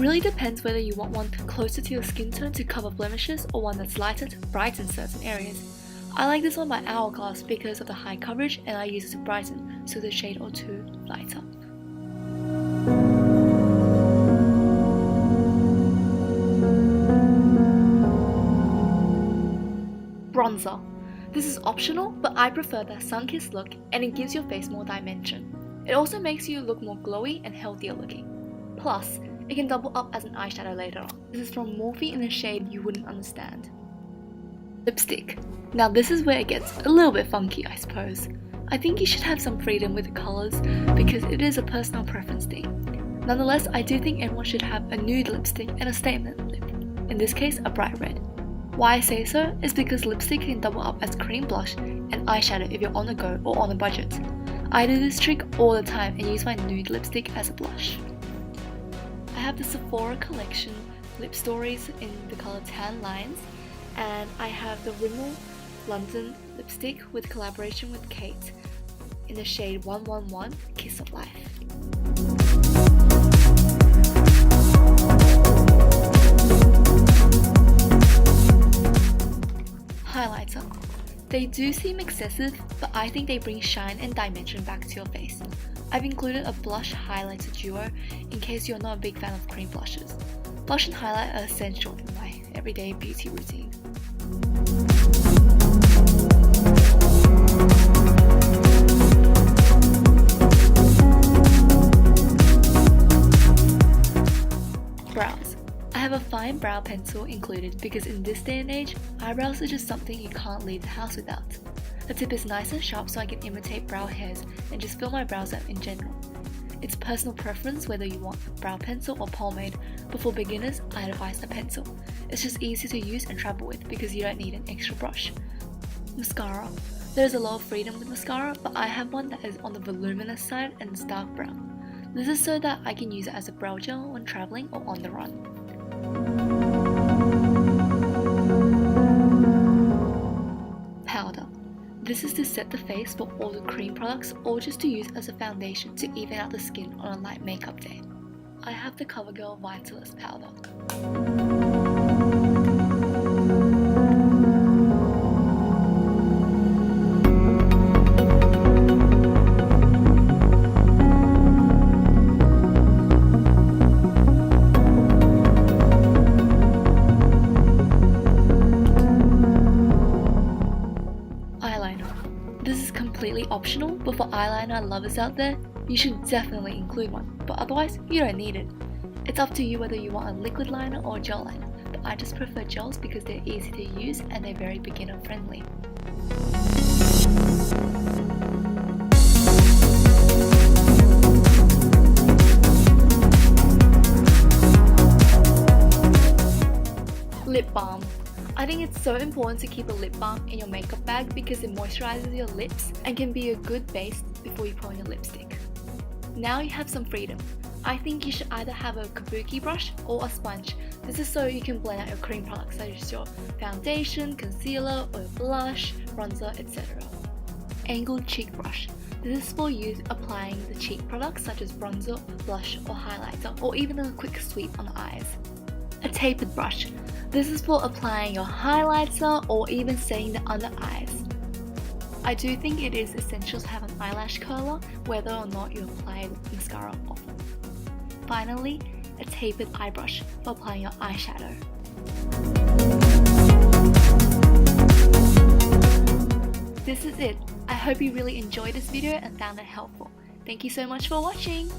really depends whether you want one closer to your skin tone to cover blemishes or one that's lighter to brighten certain areas. I like this one by Hourglass because of the high coverage, and I use it to brighten, so the shade or two lighter. Bronzer. This is optional, but I prefer the sun-kissed look, and it gives your face more dimension. It also makes you look more glowy and healthier looking. Plus, it can double up as an eyeshadow later on. This is from Morphe in a shade you wouldn't understand. Lipstick. Now this is where it gets a little bit funky, I suppose. I think you should have some freedom with the colours because it is a personal preference thing. Nonetheless, I do think everyone should have a nude lipstick and a statement lip. In this case, a bright red. Why I say so is because lipstick can double up as cream blush and eyeshadow if you're on the go or on a budget. I do this trick all the time and use my nude lipstick as a blush. I have the Sephora collection Lip Stories in the colour Tan Lines, and I have the Rimmel London lipstick with collaboration with Kate in the shade 111 Kiss of Life. Highlighter. They do seem excessive, but I think they bring shine and dimension back to your face. I've included a blush highlighter duo in case you're not a big fan of cream blushes. Blush and highlight are essential in my everyday beauty routine. Brows. I have a fine brow pencil included because in this day and age, eyebrows are just something you can't leave the house without. The tip is nice and sharp so I can imitate brow hairs and just fill my brows out in general. It's personal preference whether you want a brow pencil or pomade, but for beginners, I advise a pencil. It's just easy to use and travel with because you don't need an extra brush. Mascara. There's a lot of freedom with mascara, but I have one that is on the voluminous side and it's dark brown. This is so that I can use it as a brow gel when traveling or on the run. Powder. This is to set the face for all the cream products or just to use as a foundation to even out the skin on a light makeup day. I have the CoverGirl Vitalist powder. This is completely optional, but for eyeliner lovers out there, you should definitely include one, but otherwise, you don't need it. It's up to you whether you want a liquid liner or a gel liner, but I just prefer gels because they're easy to use and they're very beginner friendly. Lip balm. I think it's so important to keep a lip balm in your makeup bag because it moisturizes your lips and can be a good base before you put on your lipstick. Now you have some freedom. I think you should either have a kabuki brush or a sponge. This is so you can blend out your cream products such as your foundation, concealer, or your blush, bronzer, etc. Angled cheek brush. This is for use applying the cheek products such as bronzer, blush, or highlighter, or even a quick sweep on the eyes. A tapered brush. This is for applying your highlighter or even setting the under eyes. I do think it is essential to have an eyelash curler whether or not you apply mascara often. Finally, a tapered eye brush for applying your eyeshadow. This is it. I hope you really enjoyed this video and found it helpful. Thank you so much for watching!